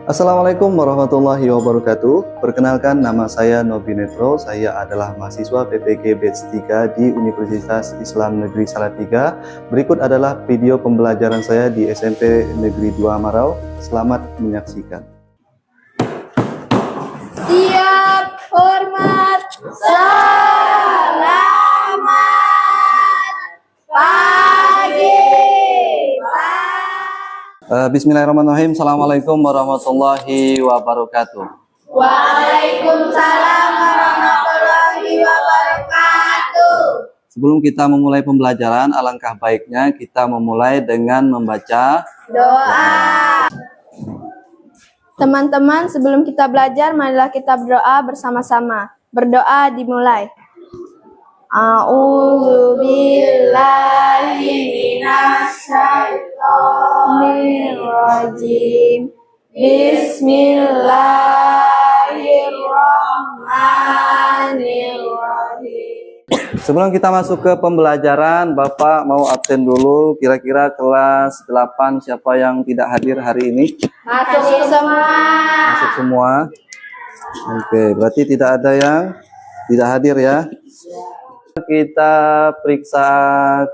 Assalamualaikum warahmatullahi wabarakatuh. Perkenalkan, nama saya Nobi Netro. Saya adalah mahasiswa PPG Batch 3 di Universitas Islam Negeri Salatiga. Berikut adalah video pembelajaran saya di SMP Negeri 2 Marau. Selamat menyaksikan. Siap, hormat, selamat pagi. Bismillahirrahmanirrahim. Assalamualaikum warahmatullahi wabarakatuh. Waalaikumsalam warahmatullahi wabarakatuh. Sebelum kita memulai pembelajaran, alangkah baiknya kita memulai dengan membaca Doa. Teman-teman, sebelum kita belajar, marilah kita berdoa bersama-sama. Berdoa dimulai. A'udzubillahi minasyaitonirrajim. Bismillahirrahmanirrahim. Sebelum kita masuk ke pembelajaran, Bapak mau absen dulu. Kira-kira kelas 8 siapa yang tidak hadir hari ini? Masuk semua. Masuk semua. Oke, berarti tidak ada yang tidak hadir ya. Kita periksa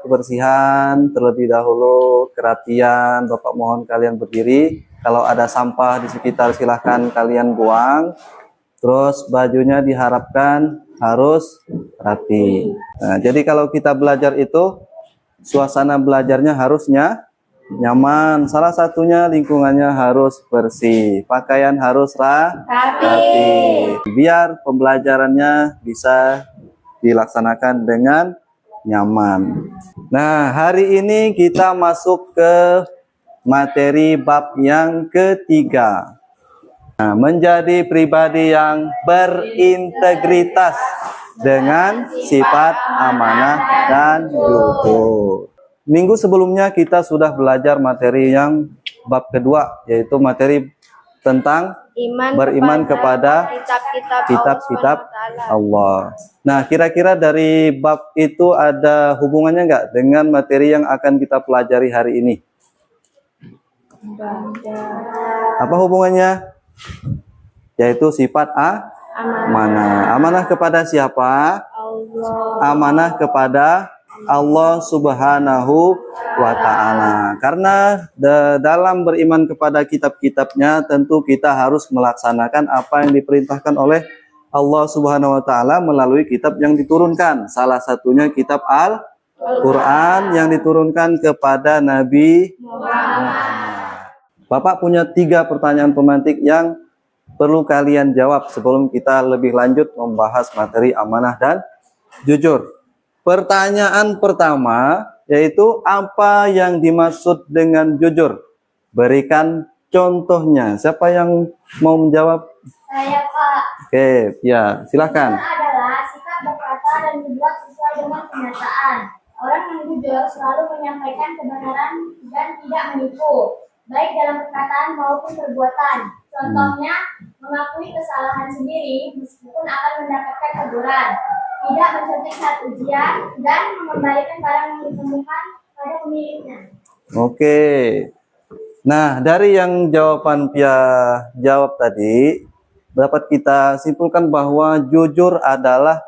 kebersihan terlebih dahulu, kerapian. Bapak mohon kalian berdiri. Kalau ada sampah di sekitar silahkan kalian buang. Terus bajunya diharapkan harus rapi. Nah, jadi kalau kita belajar itu, suasana belajarnya harusnya nyaman. Salah satunya lingkungannya harus bersih. Pakaian harus rapi. Biar pembelajarannya bisa dilaksanakan dengan nyaman. Nah, hari ini kita masuk ke materi bab yang ketiga. Nah, menjadi pribadi yang berintegritas dengan sifat amanah dan jujur. Minggu sebelumnya kita sudah belajar materi yang bab kedua, yaitu materi tentang beriman kepada kitab-kitab Allah. Nah, kira-kira dari bab itu ada hubungannya nggak dengan materi yang akan kita pelajari hari ini? Apa hubungannya? Yaitu sifat amanah. Amanah kepada siapa? Amanah kepada Allah Subhanahu wa Ta'ala. Karena dalam beriman kepada kitab-kitabnya, tentu kita harus melaksanakan apa yang diperintahkan oleh Allah Subhanahu wa Ta'ala melalui kitab yang diturunkan. Salah satunya kitab Al-Quran yang diturunkan kepada Nabi Muhammad. Bapak punya 3 pertanyaan pemantik yang perlu kalian jawab sebelum kita lebih lanjut membahas materi amanah dan jujur. Pertanyaan pertama yaitu apa yang dimaksud dengan jujur? Berikan contohnya. Siapa yang mau menjawab? Saya, Pak. Oke, ya, silakan. Jujur adalah sikap berkata dan berbuat sesuai dengan kenyataan. Orang yang jujur selalu menyampaikan kebenaran dan tidak menipu, baik dalam perkataan maupun perbuatan. Contohnya, mengakui kesalahan sendiri meskipun akan mendapatkan teguran, tidak mencontek saat ujian, dan mengembalikan barang yang ditemukan pada pemiliknya. Oke. Nah, dari yang jawaban Pia jawab tadi, dapat kita simpulkan bahwa jujur adalah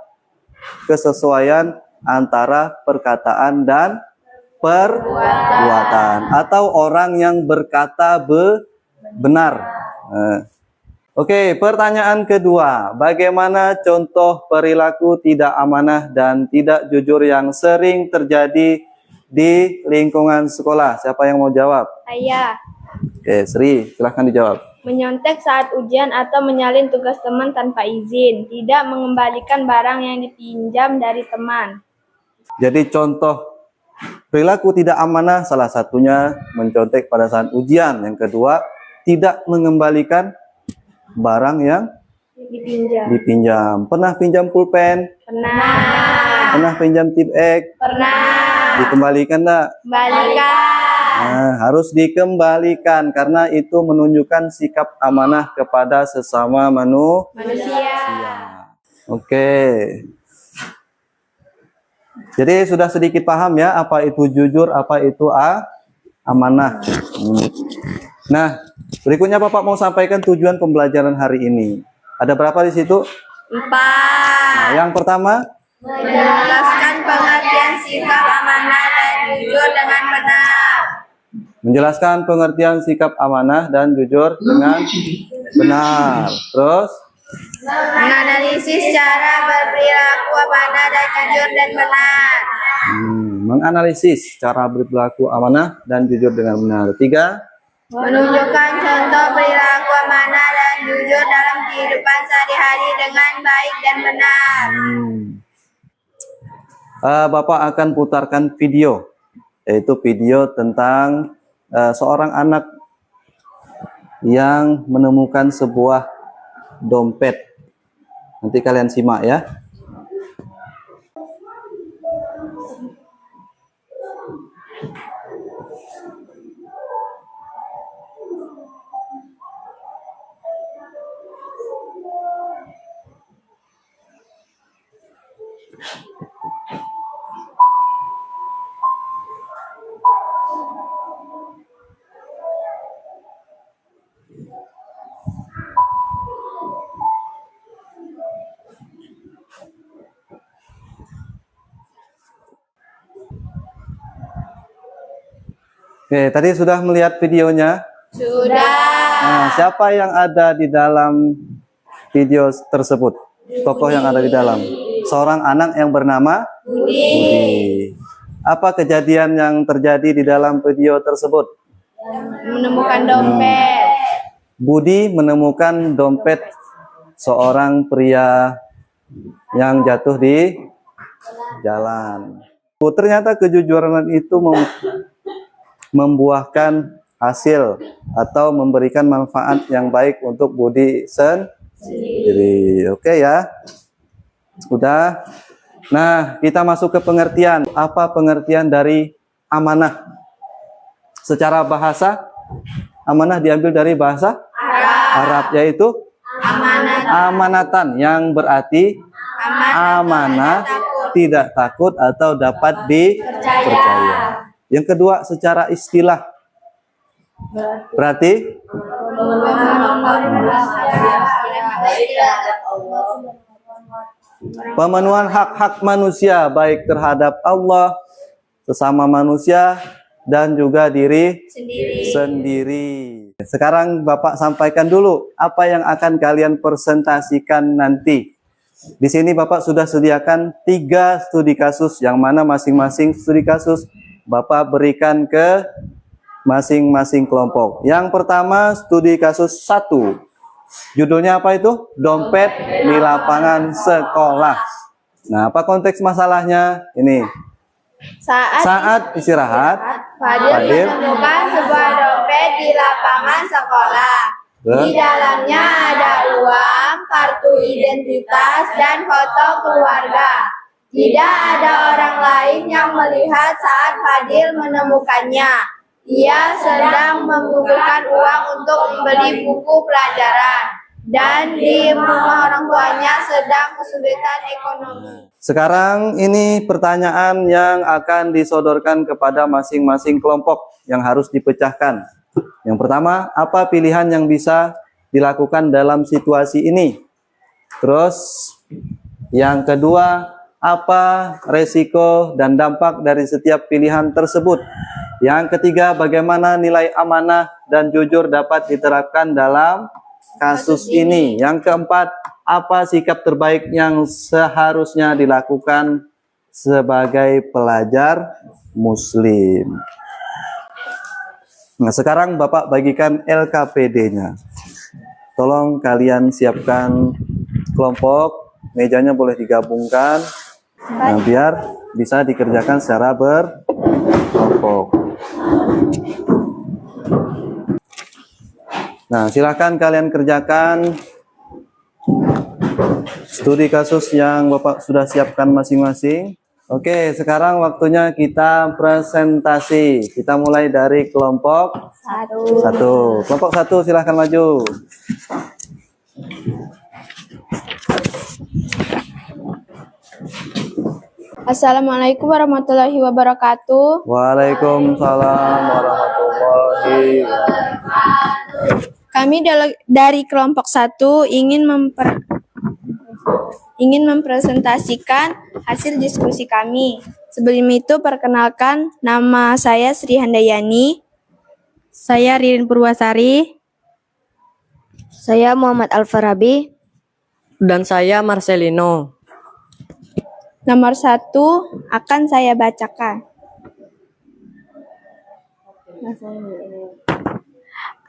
kesesuaian antara perkataan dan perbuatan, atau orang yang berkata benar. Oke, pertanyaan kedua. Bagaimana contoh perilaku tidak amanah dan tidak jujur yang sering terjadi di lingkungan sekolah? Siapa yang mau jawab? Saya. Oke, Sri, silahkan dijawab. Menyontek saat ujian atau menyalin tugas teman tanpa izin, tidak mengembalikan barang yang dipinjam dari teman. Jadi contoh perilaku tidak amanah salah satunya mencontek pada saat ujian. Yang kedua, tidak mengembalikan barang yang dipinjam. Pernah pinjam pulpen? Pernah. Pernah pinjam tip X? Pernah. Dikembalikan enggak? Kembalikan. Nah, harus dikembalikan karena itu menunjukkan sikap amanah kepada sesama manusia. Oke. Jadi sudah sedikit paham ya apa itu jujur, apa itu amanah. Nah, berikutnya Bapak mau sampaikan tujuan pembelajaran hari ini. Ada berapa di situ? 4. Nah, yang pertama, Menjelaskan pengertian sikap amanah dan jujur dengan benar. menjelaskan pengertian sikap amanah dan jujur dengan benar. Terus, Menganalisis cara berperilaku amanah dan jujur dan benar. menganalisis cara berperilaku amanah dan jujur dengan benar. 3, Menunjukkan contoh perilaku amanah dan jujur dalam kehidupan sehari-hari dengan baik dan benar. Bapak akan putarkan video, yaitu video tentang seorang anak yang menemukan sebuah dompet. Nanti kalian simak ya. Oke, tadi sudah melihat videonya. Sudah. Nah, siapa yang ada di dalam video tersebut? Tokoh yang ada di dalam. Seorang anak yang bernama Budi. Apa kejadian yang terjadi di dalam video tersebut? Menemukan dompet. Budi menemukan dompet seorang pria yang jatuh di jalan. Ternyata kejujuran itu membuahkan hasil atau memberikan manfaat yang baik untuk Budi sendiri. Oke ya. Udah. Nah, kita masuk ke pengertian. Apa pengertian dari amanah? Secara bahasa, amanah diambil dari bahasa Arab, yaitu amanatan, yang berarti amanah, tidak takut atau dapat dipercaya. Yang kedua, secara istilah, berarti pemenuhan hak-hak manusia, baik terhadap Allah, sesama manusia, dan juga diri sendiri. Sekarang Bapak sampaikan dulu apa yang akan kalian presentasikan nanti. Di sini Bapak sudah sediakan 3 studi kasus, yang mana masing-masing studi kasus Bapak berikan ke masing-masing kelompok. Yang pertama, studi kasus 1. Judulnya apa itu? Dompet di lapangan sekolah. Nah, apa konteks masalahnya? Ini. Saat istirahat, Fadil menemukan sebuah dompet di lapangan sekolah. Di dalamnya ada uang, kartu identitas, dan foto keluarga. Tidak ada orang lain yang melihat saat Fadil menemukannya. Ia sedang mengumpulkan uang untuk membeli buku pelajaran. Dan di rumah orang tuanya sedang kesulitan ekonomi. Sekarang ini pertanyaan yang akan disodorkan kepada masing-masing kelompok yang harus dipecahkan. Yang pertama, apa pilihan yang bisa dilakukan dalam situasi ini? Terus, yang kedua, apa resiko dan dampak dari setiap pilihan tersebut? Yang ketiga, bagaimana nilai amanah dan jujur dapat diterapkan dalam kasus ini? Yang keempat, apa sikap terbaik yang seharusnya dilakukan sebagai pelajar muslim? Nah, sekarang Bapak bagikan LKPD-nya. Tolong kalian siapkan kelompok, mejanya boleh digabungkan. Nah, biar bisa dikerjakan secara berkelompok. Nah, silakan kalian kerjakan studi kasus yang Bapak sudah siapkan masing-masing. Oke, sekarang waktunya kita presentasi. Kita mulai dari kelompok 1. Kelompok 1 silahkan maju. Assalamualaikum warahmatullahi wabarakatuh. Waalaikumsalam warahmatullahi wabarakatuh. Kami dari kelompok 1 ingin mempresentasikan hasil diskusi kami. Sebelum itu, perkenalkan, nama saya Sri Handayani. Saya Ririn Purwasari. Saya Muhammad Al-Farabi. Dan saya Marcelino. Nomor 1 akan saya bacakan.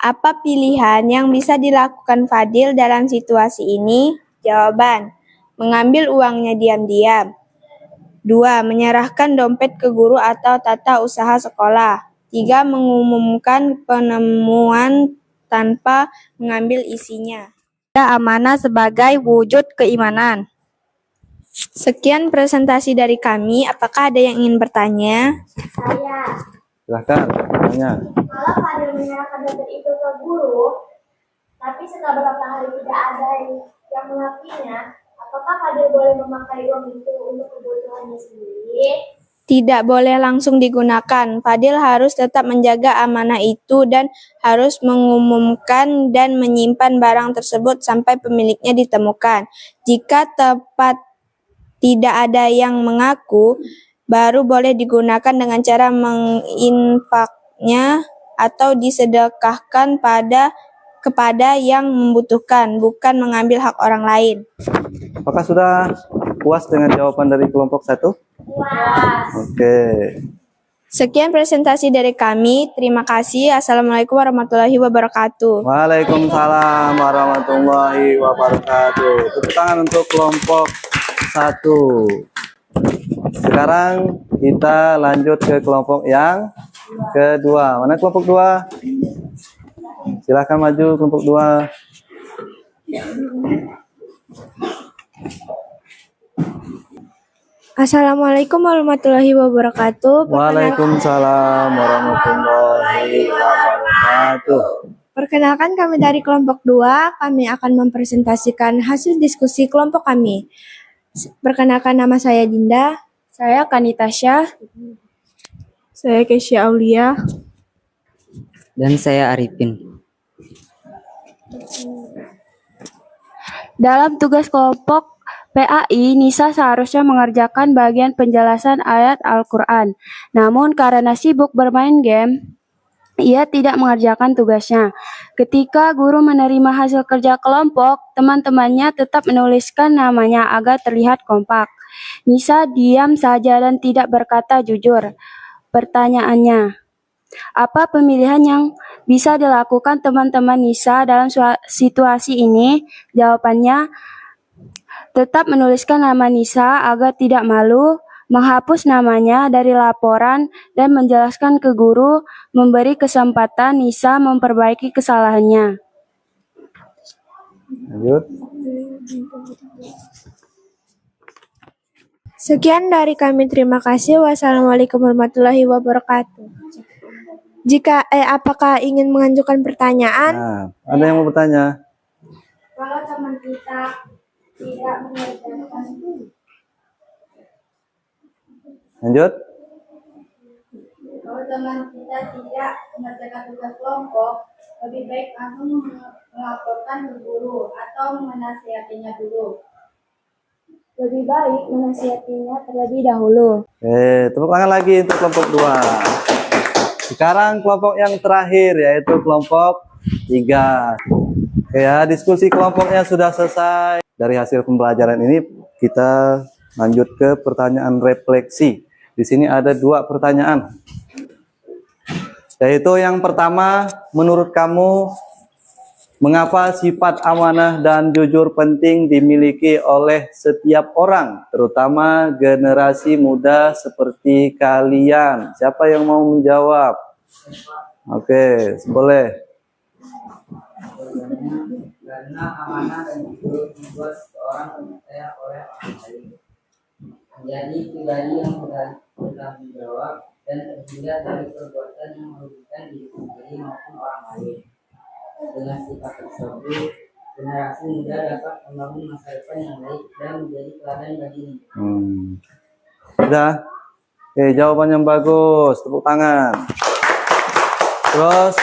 Apa pilihan yang bisa dilakukan Fadil dalam situasi ini? Jawaban: mengambil uangnya diam-diam. 2. Menyerahkan dompet ke guru atau tata usaha sekolah. 3. Mengumumkan penemuan tanpa mengambil isinya. Amanah sebagai wujud keimanan. Sekian presentasi dari kami. Apakah ada yang ingin bertanya? Saya, Silahkan tanya. kalau Fadil menyerahkan dompet itu ke guru, tapi setelah beberapa hari tidak ada yang mengakuinya, apakah Fadil boleh memakai uang itu untuk kebutuhannya sendiri? Tidak boleh langsung digunakan. Fadil harus tetap menjaga amanah itu dan harus mengumumkan dan menyimpan barang tersebut sampai pemiliknya ditemukan. Jika tepat tidak ada yang mengaku, baru boleh digunakan dengan cara menginfaknya atau disedekahkan kepada yang membutuhkan, bukan mengambil hak orang lain. Apakah sudah puas dengan jawaban dari kelompok 1? Puas. Oke. Sekian presentasi dari kami. Terima kasih. Assalamualaikum warahmatullahi wabarakatuh. Waalaikumsalam warahmatullahi wabarakatuh. Tepuk tangan untuk kelompok 1. Sekarang kita lanjut ke kelompok yang kedua. Mana kelompok 2? Silahkan maju kelompok 2. Assalamualaikum warahmatullahi wabarakatuh. Waalaikumsalam warahmatullahi wabarakatuh. Perkenalkan, kami dari kelompok 2. Kami akan mempresentasikan hasil diskusi kelompok kami. Perkenalkan, nama saya Dinda. Saya Kanitasya. Saya Kesya Aulia. Dan saya Arifin. Dalam tugas kelompok PAI, Nisa seharusnya mengerjakan bagian penjelasan ayat Al-Quran. Namun karena sibuk bermain game, ia tidak mengerjakan tugasnya. Ketika guru menerima hasil kerja kelompok, teman-temannya tetap menuliskan namanya agar terlihat kompak. Nisa diam saja dan tidak berkata jujur. Pertanyaannya, apa pemilihan yang bisa dilakukan teman-teman Nisa dalam situasi ini? Jawabannya, tetap menuliskan nama Nisa agar tidak malu, menghapus namanya dari laporan, dan menjelaskan ke guru, memberi kesempatan Nisa memperbaiki kesalahannya. Lanjut. Sekian dari kami. Terima kasih. Wassalamualaikum warahmatullahi wabarakatuh. Apakah ingin mengajukan pertanyaan? Nah, ada yang mau bertanya? Kalau teman kita tidak mengerjakan Lanjut. Kalau teman kita tidak mengerjakan tugas kelompok, lebih baik langsung melaporkan ke guru atau menasihatinya dulu. Lebih baik menasihatinya terlebih dahulu. Tepuk tangan lagi untuk kelompok 2. Sekarang kelompok yang terakhir, yaitu kelompok 3. Oke ya, diskusi kelompoknya sudah selesai. Dari hasil pembelajaran ini kita lanjut ke pertanyaan refleksi. Di sini ada 2 pertanyaan. Yaitu yang pertama, menurut kamu mengapa sifat amanah dan jujur penting dimiliki oleh setiap orang, terutama generasi muda seperti kalian? Siapa yang mau menjawab? Oke, boleh. Karena amanah dan jujur membuat seseorang dipercaya oleh orang lain, menjadi pribadi yang bertanggung jawab dan terhindar dari perbuatan yang merugikan diri sendiri maupun orang lain. Dengan sifat tersebut, generasi muda dapat membangun masa depan yang baik dan menjadi teladan bagi negeri. Sudah? Oke, jawaban yang bagus. Tepuk tangan. Terus,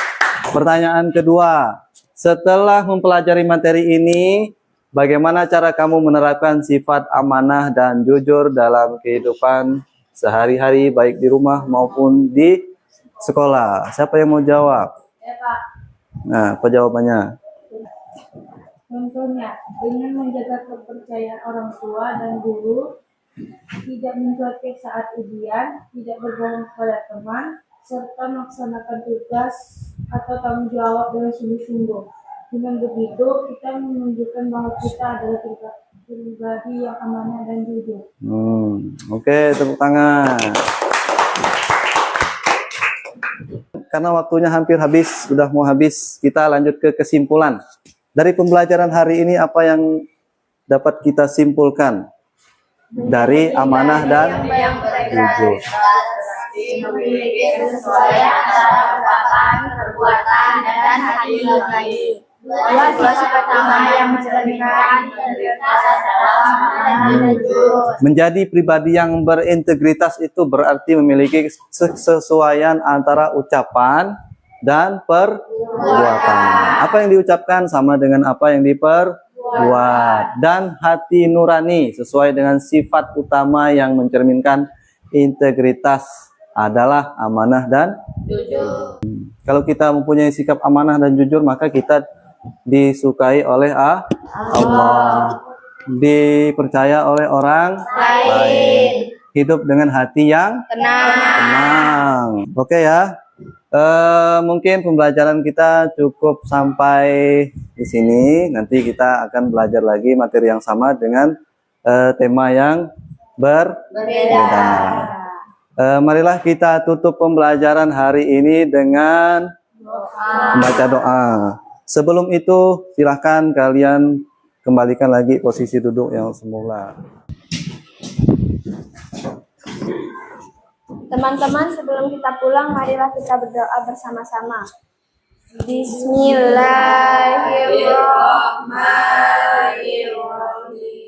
pertanyaan kedua. Setelah mempelajari materi ini, bagaimana cara kamu menerapkan sifat amanah dan jujur dalam kehidupan sehari-hari, baik di rumah maupun di sekolah? Siapa yang mau jawab? Ya, Pak. Nah, apa jawabannya? Contohnya, dengan menjaga kepercayaan orang tua dan guru, tidak mencuekin saat ujian, tidak berbohong kepada teman, serta melaksanakan tugas atau tanggung jawab dengan sungguh-sungguh. Dengan begitu, kita menunjukkan bahwa kita adalah pribadi yang amanah dan jujur. Oke, tepuk tangan. Karena waktunya hampir habis, sudah mau habis, kita lanjut ke kesimpulan. Dari pembelajaran hari ini, apa yang dapat kita simpulkan dari amanah dan jujur? Memiliki kesesuaian antara perkataan, perbuatan, dan hati nurani. Dua sifat utama yang mencerminkan integritas adalah amanah dan jujur. Menjadi pribadi yang berintegritas itu berarti memiliki kesesuaian antara ucapan dan perbuatan. Apa yang diucapkan sama dengan apa yang diperbuat. Dan hati nurani sesuai dengan sifat utama yang mencerminkan integritas adalah amanah dan Jujur. Kalau kita mempunyai sikap amanah dan jujur, maka kita disukai oleh Allah, dipercaya oleh orang lain, hidup dengan hati yang tenang. Oke ya. Mungkin pembelajaran kita cukup sampai di sini. Nanti kita akan belajar lagi materi yang sama dengan tema yang berbeda. Marilah kita tutup pembelajaran hari ini dengan membaca doa. Sebelum itu, silahkan kalian kembalikan lagi posisi duduk yang semula. Teman-teman, sebelum kita pulang, marilah kita berdoa bersama-sama. Bismillahirrahmanirrahim.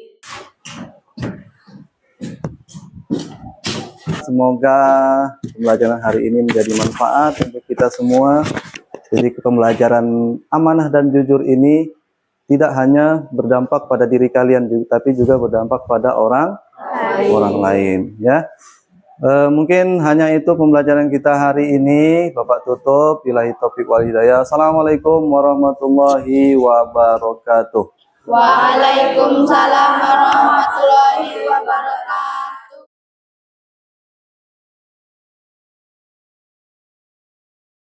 Semoga pembelajaran hari ini menjadi manfaat untuk kita semua. Jadi pembelajaran amanah dan jujur ini tidak hanya berdampak pada diri kalian, tapi juga berdampak pada orang lain. Ya. Mungkin hanya itu pembelajaran kita hari ini. Bapak tutup. Billahi taufiq wal hidayah. Assalamualaikum warahmatullahi wabarakatuh. Waalaikumsalam warahmatullahi